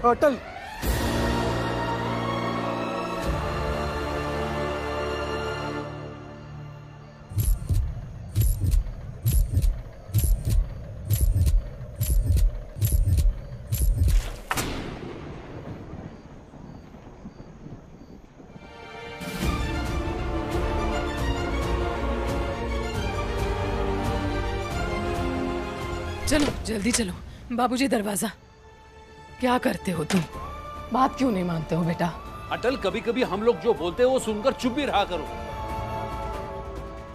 अटल, चलो जल्दी चलो। बाबूजी दरवाजा। क्या करते हो तुम? बात क्यों नहीं मानते हो बेटा? अटल, कभी कभी हम लोग जो बोलते हैं वो सुनकर चुप भी रहा करो।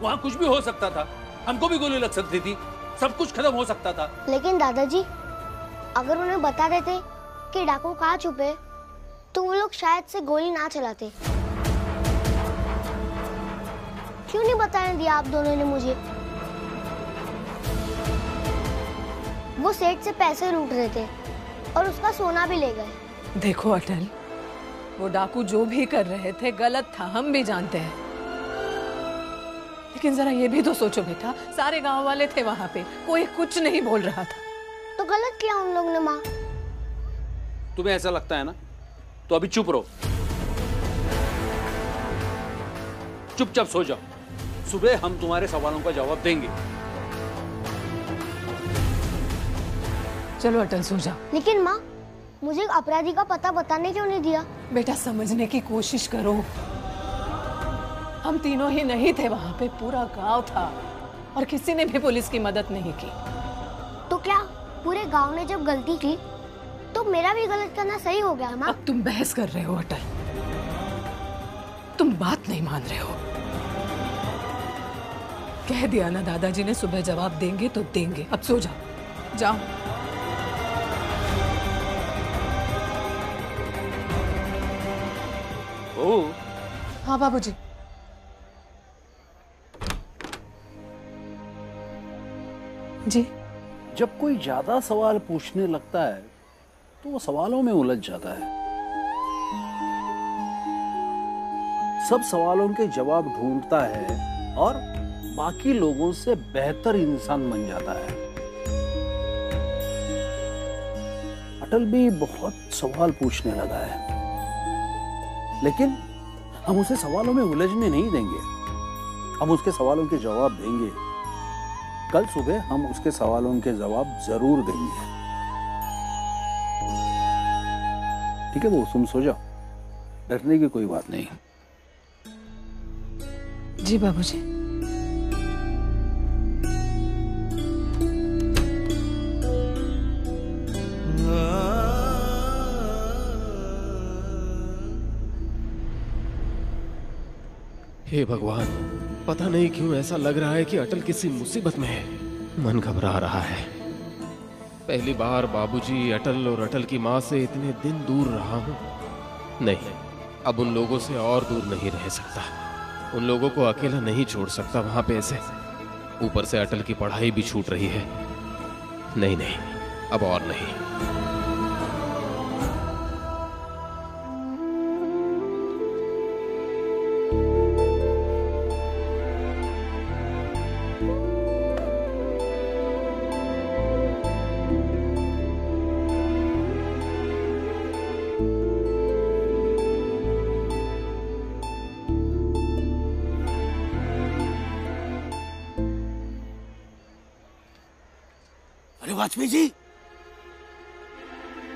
वहां कुछ भी हो सकता था, हमको भी गोली लग सकती थी, सब कुछ खत्म हो सकता था। लेकिन दादाजी, अगर उन्हें बता देते कि डाकू कहाँ छुपे तो वो लोग शायद से गोली ना चलाते। क्यों नहीं बताने दिया आप दोनों ने मुझे? वो सेठ से पैसे लूट रहे थे और उसका सोना भी ले गए। देखो अटल, वो डाकू जो भी कर रहे थे गलत था, हम भी जानते हैं। लेकिन जरा ये भी तो सोचो बेटा, सारे गांव वाले थे वहां पे, कोई कुछ नहीं बोल रहा था। तो गलत किया उन लोग ने माँ। तुम्हें ऐसा लगता है ना, तो अभी चुप रहो, चुपचाप सो जाओ। सुबह हम तुम्हारे सवालों का जवाब देंगे। चलो अटल सो जाओ। लेकिन माँ, मुझे अपराधी का पता बताने क्यों नहीं दिया? बेटा समझने की कोशिश करो। हम तीनों ही नहीं थे वहां पे, पूरा गांव था और किसी ने भी पुलिस की मदद नहीं की। तो क्या पूरे गांव ने जब गलती की तो मेरा भी गलत करना सही हो गया माँ? अब तुम बहस कर रहे हो अटल, तुम बात नहीं मान रहे हो। कह दिया ना दादाजी ने, सुबह जवाब देंगे तो देंगे। अब सो जाओ, जाओ। हाँ बाबूजी। जी। जब कोई ज्यादा सवाल पूछने लगता है तो वो सवालों में उलझ जाता है। सब सवालों के जवाब ढूंढता है और बाकी लोगों से बेहतर इंसान बन जाता है। अटल भी बहुत सवाल पूछने लगा है, लेकिन हम उसे सवालों में उलझने नहीं देंगे। हम उसके सवालों के जवाब देंगे। कल सुबह हम उसके सवालों के जवाब जरूर देंगे। ठीक है वो, तुम सो जाओ, डरने की कोई बात नहीं। जी बाबूजी। हे भगवान, पता नहीं क्यों ऐसा लग रहा है कि अटल किसी मुसीबत में है। मन घबरा रहा है। पहली बार बाबूजी, अटल और अटल की माँ से इतने दिन दूर रहा हूँ। नहीं, अब उन लोगों से और दूर नहीं रह सकता। उन लोगों को अकेला नहीं छोड़ सकता वहां पे ऐसे। ऊपर से अटल की पढ़ाई भी छूट रही है। नहीं नहीं, अब और नहीं। वाजपेयी जी,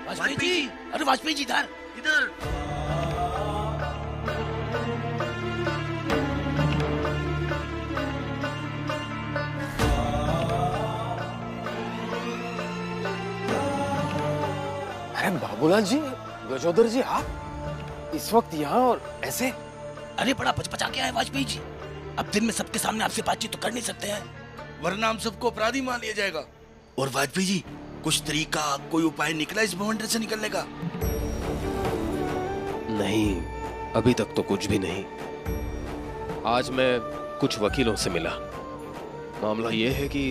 वाजपेयी जी, अरे वाजपेयी जी इधर इधर। अरे बाबूलाल जी, गजोदर जी, आप इस वक्त यहाँ और ऐसे? अरे बड़ा पचपचा गया है वाजपेयी जी। अब दिन में सबके सामने आपसे बातचीत तो कर नहीं सकते हैं, वरना हम सबको अपराधी मान लिया जाएगा। और वाजपेयी जी, कुछ तरीका, कोई उपाय निकला इस भवंडर से निकलने का? नहीं, अभी तक तो कुछ भी नहीं। आज मैं कुछ वकीलों से मिला। मामला ये है कि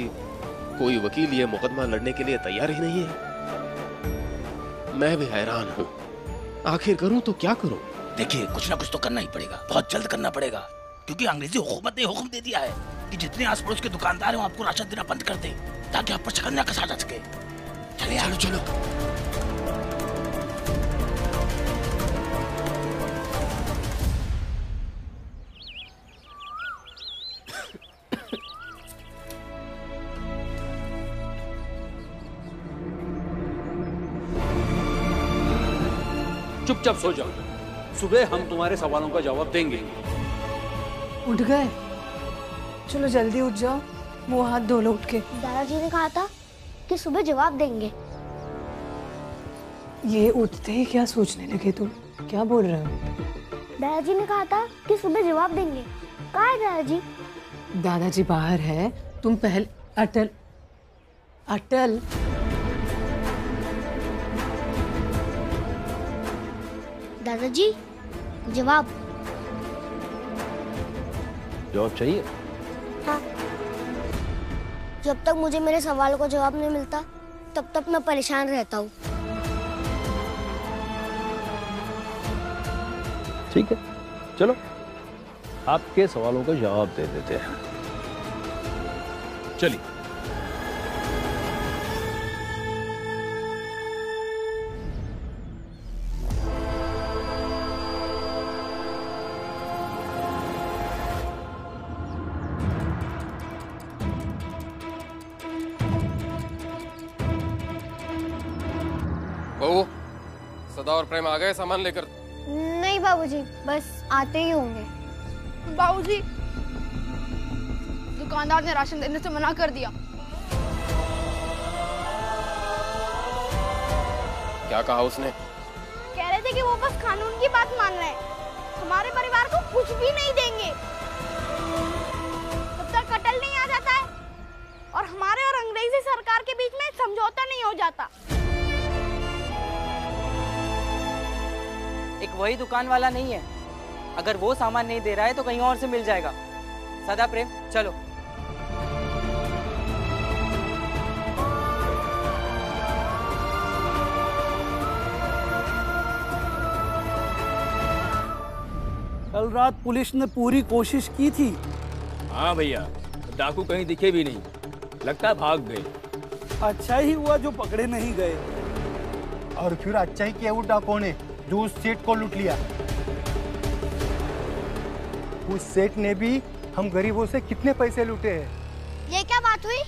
कोई वकील ये मुकदमा लड़ने के लिए तैयार ही नहीं है। मैं भी हैरान हूँ, आखिर करूँ तो क्या करूँ? देखिए, कुछ ना कुछ तो करना ही पड़ेगा, बहुत जल्द करना पड़ेगा, क्योंकि अंग्रेजी हुकूमत ने हुक्म दे दिया है। कि जितने आस पड़ोस के दुकानदार हैं वो आपको राशन देना बंद कर दें, ताकि आप पर शकंजा कसा जा सके। चलिए चलो चलो। चुपचाप सो जाओ, सुबह हम तुम्हारे सवालों का जवाब देंगे। उठ गए? चलो जल्दी उठ जाओ, मुंह हाथ धो लो उठ के। दादाजी ने कहा था कि सुबह जवाब देंगे। ये उठते ही क्या सोचने लगे तुम? क्या बोल रहे हो? दादाजी ने कहा था कि सुबह जवाब देंगे। कहाँ है दादाजी? दादाजी बाहर है, तुम पहले अटल अटल दादाजी जवाब। जवाब चाहिए? हाँ। जब तक मुझे मेरे सवालों का जवाब नहीं मिलता तब तक मैं परेशान रहता हूँ। ठीक है, चलो आपके सवालों का जवाब दे देते हैं। चलिए। बहू, सदा और प्रेम आ गए सामान लेकर? नहीं बाबूजी, बस आते ही होंगे। बाबूजी, दुकानदार ने राशन देने से मना कर दिया। क्या कहा उसने? कह रहे थे कि वो बस कानून की बात मान रहे हैं, हमारे परिवार को कुछ भी नहीं देंगे जब तक अटल नहीं आ जाता है और हमारे और अंग्रेजी सरकार के बीच में समझौता नहीं हो जाता। एक वही दुकान वाला नहीं है, अगर वो सामान नहीं दे रहा है तो कहीं और से मिल जाएगा। सदा प्रेम, चलो। कल रात पुलिस ने पूरी कोशिश की थी। हाँ भैया, डाकू कहीं दिखे भी नहीं, लगता है भाग गए। अच्छा ही हुआ जो पकड़े नहीं गए। और फिर अच्छा ही किया वो डाकुओं ने जो उस सेठ को लूट लिया। उस सेठ ने भी हम गरीबों से कितने पैसे लूटे हैं। ये क्या बात हुई?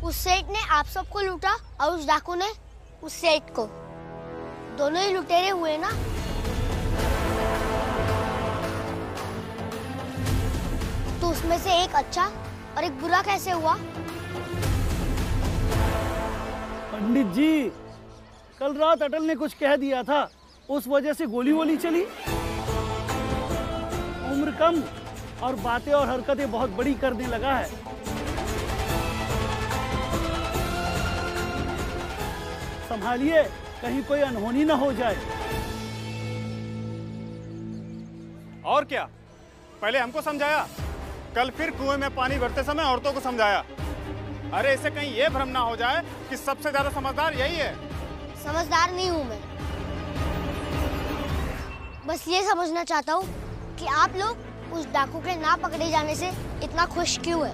उस सेठ ने आप सबको लूटा और उस डाकू ने उस सेठ को। दोनों ही लुटेरे हुए ना। तो उसमें से एक अच्छा और एक बुरा कैसे हुआ? पंडित जी, कल रात अटल ने कुछ कह दिया था, उस वजह से गोली वोली चली। उम्र कम और बातें और हरकतें बहुत बड़ी करने लगा है। संभालिए, कहीं कोई अनहोनी ना हो जाए। और क्या, पहले हमको समझाया, कल फिर कुएं में पानी भरते समय औरतों को समझाया। अरे इससे कहीं ये भ्रम ना हो जाए कि सबसे ज्यादा समझदार यही है। समझदार नहीं हूँ मैं, बस ये समझना चाहता हूँ कि आप लोग उस डाकू के ना पकड़े जाने से इतना खुश क्यों है।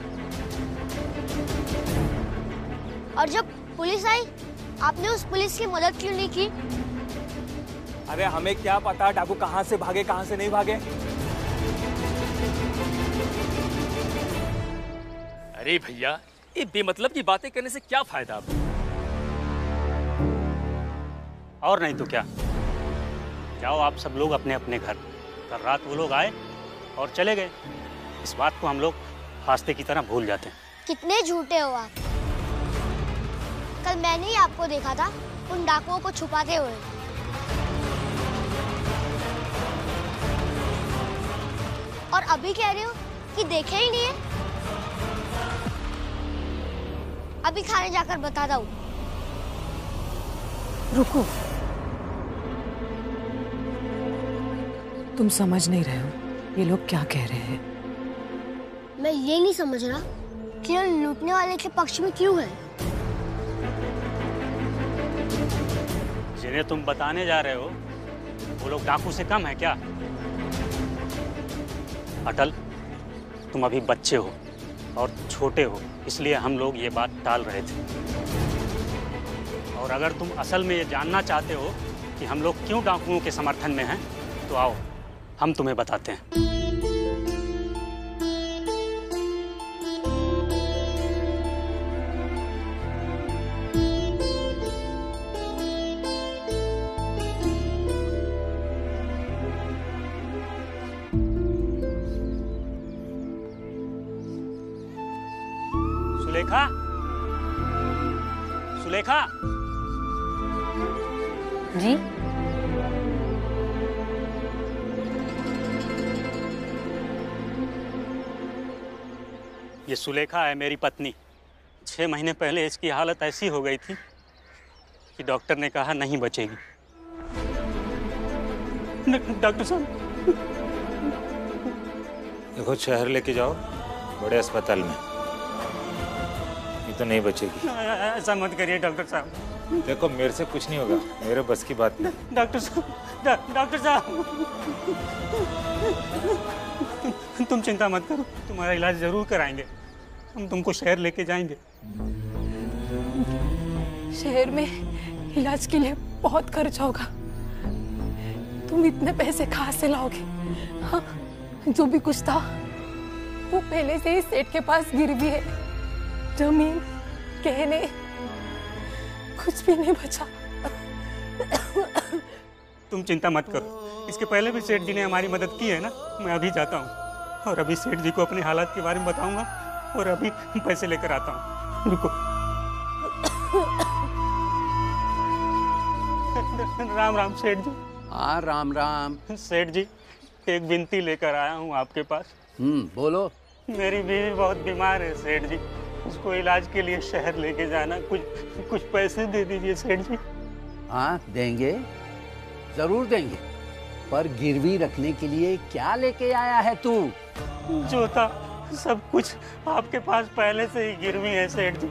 और जब पुलिस आई, आपने उस पुलिस की मदद क्यों नहीं की? अरे हमें क्या पता डाकू कहाँ से भागे कहाँ से नहीं भागे। अरे भैया, ये बेमतलब की बातें करने से क्या फायदा? और नहीं तो क्या, जाओ आप सब लोग अपने अपने घर। कल रात वो लोग आए और चले गए। इस बात को हम लोग हास्ते की तरह भूल जाते हैं। कितने झूठे हो आप। कल मैंने ही आपको देखा था उन डाकुओं को छुपाते हुए। और अभी कह रहे हो कि देखे ही नहीं है। अभी खाने जाकर बताता हूँ। रुको, तुम समझ नहीं रहे हो ये लोग क्या कह रहे हैं। मैं ये नहीं समझ रहा कि ये लूटने वाले के पक्ष में क्यों है। जिन्हें तुम बताने जा रहे हो वो लोग डाकू से कम है क्या? अटल, तुम अभी बच्चे हो और छोटे हो, इसलिए हम लोग ये बात टाल रहे थे। और अगर तुम असल में ये जानना चाहते हो कि हम लोग क्यों डाकुओं के समर्थन में हैं, तो आओ हम तुम्हें बताते हैं। सुलेखा, सुलेखा। जी? ये सुलेखा है मेरी पत्नी। 6 महीने पहले इसकी हालत ऐसी हो गई थी कि डॉक्टर ने कहा नहीं बचेगी। डॉक्टर साहब, देखो शहर लेके जाओ बड़े अस्पताल में, ये तो नहीं बचेगी। ऐसा मत करिए डॉक्टर साहब। देखो मेरे से कुछ नहीं होगा, मेरे बस की बात नहीं। डॉक्टर साहब, डॉक्टर साहब, तुम चिंता मत करो, तुम्हारा इलाज जरूर कराएंगे। हम तुमको शहर लेके जाएंगे। शहर में इलाज के लिए बहुत खर्च होगा। तुम इतने पैसे कहाँ से लाओगे? हाँ, जो भी कुछ था वो पहले से ही सेठ के पास गिरवी है। जमीन, गहने, कुछ भी नहीं बचा। तुम चिंता मत करो, इसके पहले भी सेठ जी ने हमारी मदद की है ना। मैं अभी जाता हूँ और अभी सेठ जी को अपने हालात के बारे में बताऊंगा और अभी पैसे लेकर आता हूँ। रुको। राम राम सेठ जी। हाँ राम राम। सेठ जी, एक विनती लेकर आया हूँ आपके पास। बोलो। मेरी बीवी बहुत बीमार है सेठ जी, उसको इलाज के लिए शहर लेके जाना, कुछ पैसे दे दीजिए सेठ जी। हाँ देंगे, जरूर देंगे, पर गिरवी रखने के लिए क्या लेके आया है तू? जो था सब कुछ आपके पास पहले से ही गिरवी है सेठ जी।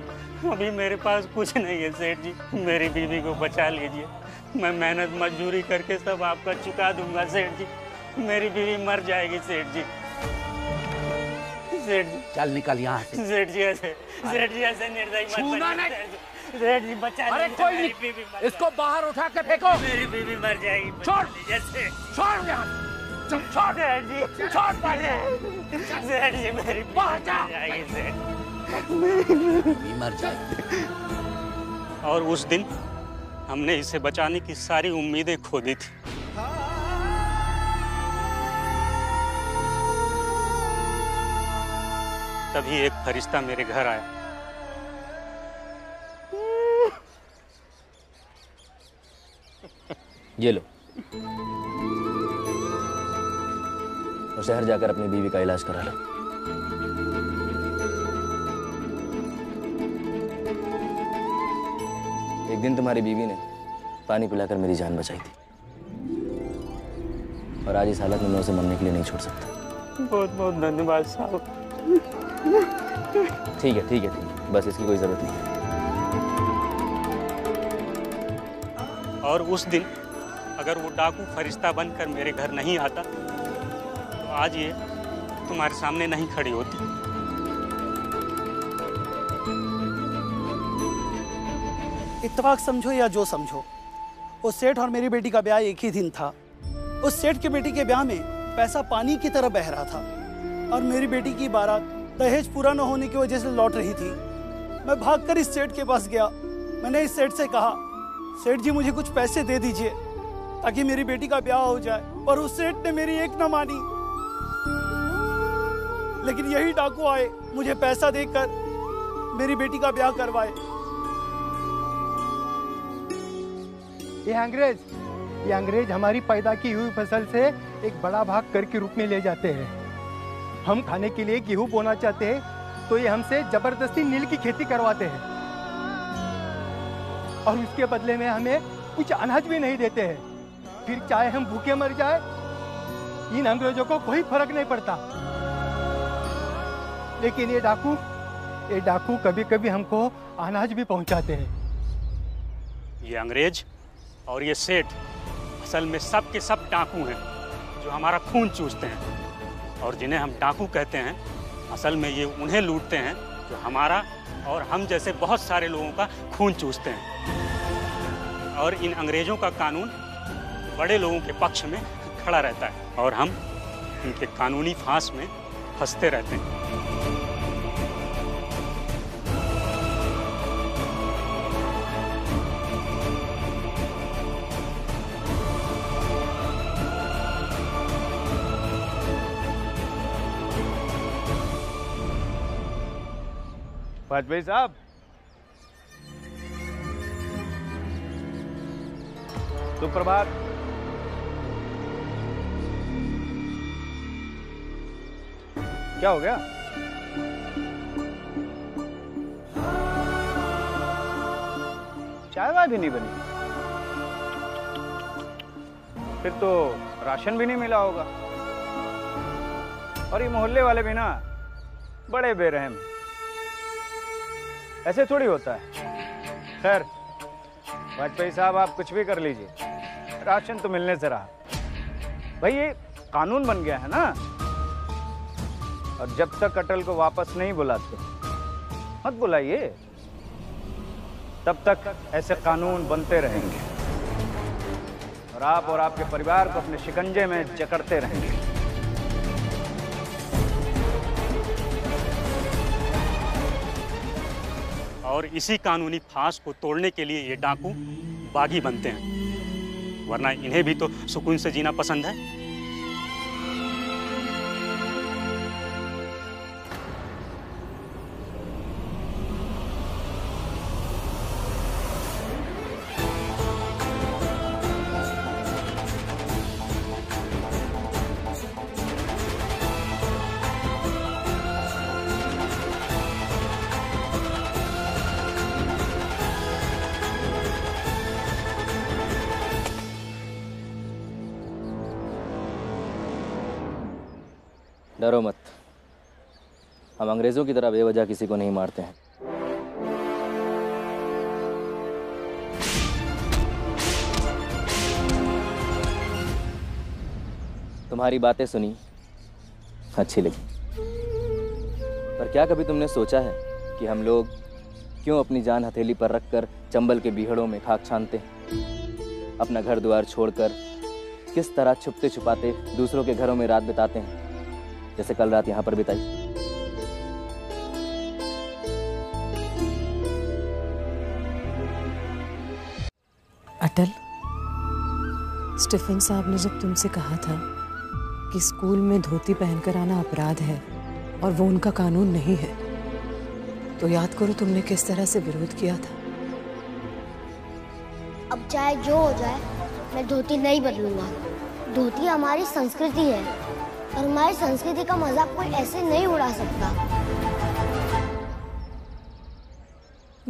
अभी मेरे पास कुछ नहीं है सेठ जी, मेरी बीवी को बचा लीजिए। मैं मेहनत मजदूरी करके सब आपका चुका दूंगा सेठ जी। मेरी बीवी मर जाएगी सेठ जी। सेठ जी चल निकल यहाँ से। सेठ जी ऐसे निर्दयी मत बनिए सेठ जी, बचा अरे लीजिए, कोई मेरी बीवी मर इसको बाहर उठा के फेंको। मेरी बीवी मर जाएगी। छोड़, छोड़ यहाँ, छोड़ सेठ जी, छोड़ सेठ जी, मेरी मर जाएगी सेठ, मर जाएगी। और उस दिन हमने इसे बचाने की सारी उम्मीदें खो दी थी। तभी एक फरिश्ता मेरे घर आया। ये लो, और शहर जाकर अपनी बीवी का इलाज करा लो। एक दिन तुम्हारी बीवी ने पानी पिलाकर मेरी जान बचाई थी, और आज इस हालत में मैं उसे मरने के लिए नहीं छोड़ सकता। बहुत बहुत धन्यवाद साहब। ठीक है, ठीक है, ठीक है, बस इसकी कोई जरूरत नहीं है। और उस दिन अगर वो डाकू फरिश्ता बनकर मेरे घर नहीं आता तो आज ये तुम्हारे सामने नहीं खड़ी होती। इत्तेफाक समझो या जो समझो, उस सेठ और मेरी बेटी का ब्याह एक ही दिन था। उस सेठ की बेटी के ब्याह में पैसा पानी की तरह बह रहा था और मेरी बेटी की बारात दहेज पूरा न होने की वजह से लौट रही थी। मैं भागकर इस सेठ के पास गया। मैंने इस सेठ से कहा, सेठ जी मुझे कुछ पैसे दे दीजिए ताकि मेरी बेटी का ब्याह हो जाए, पर उस सेठ ने मेरी एक न मानी। लेकिन यही डाकू आए, मुझे पैसा देकर मेरी बेटी का ब्याह करवाए। ये अंग्रेज हमारी पैदा की हुई फसल से एक बड़ा भाग कर के रूप में ले जाते हैं। हम खाने के लिए गेहूं बोना चाहते हैं तो ये हमसे जबरदस्ती नील की खेती करवाते हैं, और उसके बदले में हमें कुछ अनाज भी नहीं देते हैं। फिर चाहे हम भूखे मर जाए, इन अंग्रेजों को कोई फर्क नहीं पड़ता। लेकिन ये डाकू कभी कभी हमको अनाज भी पहुंचाते हैं। ये अंग्रेज और ये सेठ असल में सब के सब डाकू हैं जो हमारा खून चूसते हैं, और जिन्हें हम डाकू कहते हैं असल में ये उन्हें लूटते हैं जो हमारा और हम जैसे बहुत सारे लोगों का खून चूसते हैं। और इन अंग्रेजों का कानून बड़े लोगों के पक्ष में खड़ा रहता है और हम इनके कानूनी फांस में फंसते रहते हैं। वाजपेयी साहब, सुप्रभात। क्या हो गया? चाय वाय भी नहीं बनी? फिर तो राशन भी नहीं मिला होगा। और ये मोहल्ले वाले भी ना बड़े बेरहम, ऐसे थोड़ी होता है। खैर वाजपेयी साहब, आप कुछ भी कर लीजिए, राशन तो मिलने से रहा। भाई ये कानून बन गया है ना, और जब तक अटल को वापस नहीं बुलाते, मत बुलाइए, तब तक ऐसे कानून बनते रहेंगे और आप और आपके परिवार को अपने शिकंजे में जकड़ते रहेंगे। और इसी कानूनी फांस को तोड़ने के लिए ये डाकू बागी बनते हैं, वरना इन्हें भी तो सुकून से जीना पसंद है। डरो मत, हम अंग्रेजों की तरह बेवजह किसी को नहीं मारते हैं। तुम्हारी बातें सुनी, अच्छी लगी, पर क्या कभी तुमने सोचा है कि हम लोग क्यों अपनी जान हथेली पर रखकर चंबल के बीहड़ों में खाक छानते हैं, अपना घर द्वार छोड़कर किस तरह छुपते छुपाते दूसरों के घरों में रात बिताते हैं, जैसे कल रात यहां पर बिताई। अटल, स्टीफन साहब ने जब तुमसे कहा था कि स्कूल में धोती पहनकर आना अपराध है और वो उनका कानून नहीं है, तो याद करो तुमने किस तरह से विरोध किया था। अब चाहे जो हो जाए, मैं धोती नहीं बदलूंगा। धोती हमारी संस्कृति है और हमारी संस्कृति का मजाक कोई ऐसे नहीं उड़ा सकता।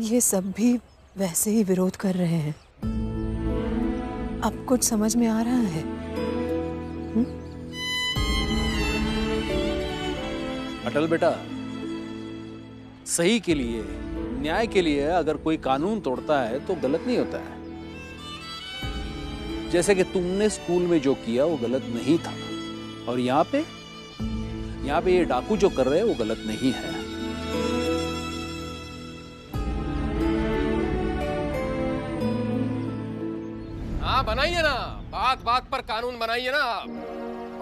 ये सब भी वैसे ही विरोध कर रहे हैं। अब कुछ समझ में आ रहा है? अटल बेटा, सही के लिए, न्याय के लिए अगर कोई कानून तोड़ता है तो गलत नहीं होता है। जैसे कि तुमने स्कूल में जो किया वो गलत नहीं था, और यहाँ पे ये डाकू जो कर रहे हैं वो गलत नहीं है। हाँ बनाइए ना, बात बात पर कानून बनाइए ना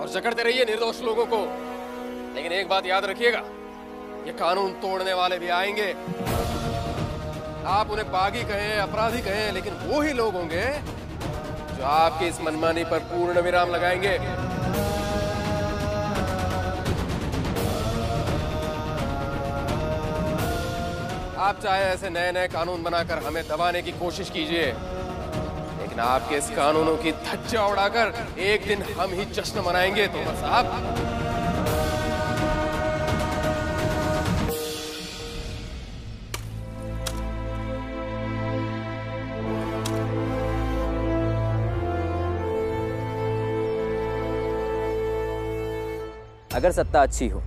और जकड़ते रहिए निर्दोष लोगों को। लेकिन एक बात याद रखिएगा, ये कानून तोड़ने वाले भी आएंगे। आप उन्हें बागी कहें, अपराधी कहें, लेकिन वो ही लोग होंगे जो आपकी इस मनमानी पर पूर्ण विराम लगाएंगे। आप चाहे ऐसे नए नए कानून बनाकर हमें दबाने की कोशिश कीजिए, लेकिन आपके इस कानूनों की धज्जियां उड़ाकर एक दिन हम ही जश्न मनाएंगे तोमर साहब। अगर सत्ता अच्छी हो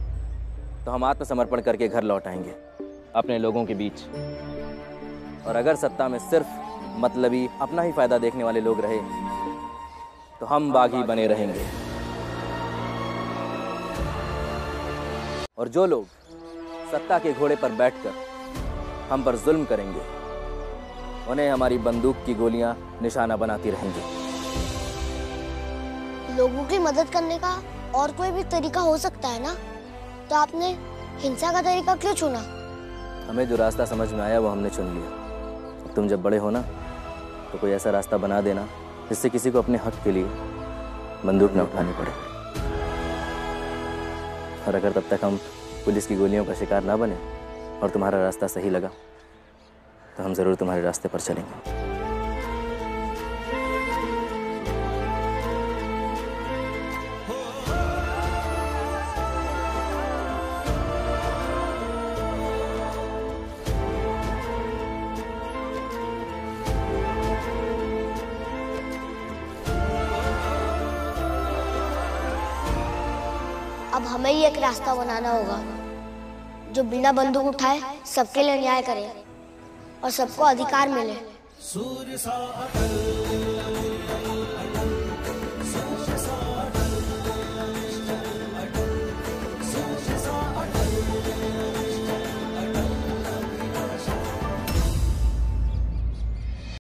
तो हम आत्मसमर्पण करके घर लौट आएंगे अपने लोगों के बीच, और अगर सत्ता में सिर्फ मतलबी अपना ही फायदा देखने वाले लोग रहे तो हम बागी बने रहेंगे। और जो लोग सत्ता के घोड़े पर बैठकर हम पर जुल्म करेंगे, उन्हें हमारी बंदूक की गोलियां निशाना बनाती रहेंगी। लोगों की मदद करने का और कोई भी तरीका हो सकता है ना, तो आपने हिंसा का तरीका क्यों चुना? हमें जो रास्ता समझ में आया वो हमने चुन लिया। अब तुम जब बड़े हो ना, तो कोई ऐसा रास्ता बना देना जिससे किसी को अपने हक के लिए बंदूक न उठानी पड़े। और अगर तब तक हम पुलिस की गोलियों का शिकार ना बने और तुम्हारा रास्ता सही लगा, तो हम जरूर तुम्हारे रास्ते पर चलेंगे। अब हमें ही एक रास्ता बनाना होगा जो बिना बंदूक उठाए सबके लिए न्याय करे और सबको अधिकार मिले।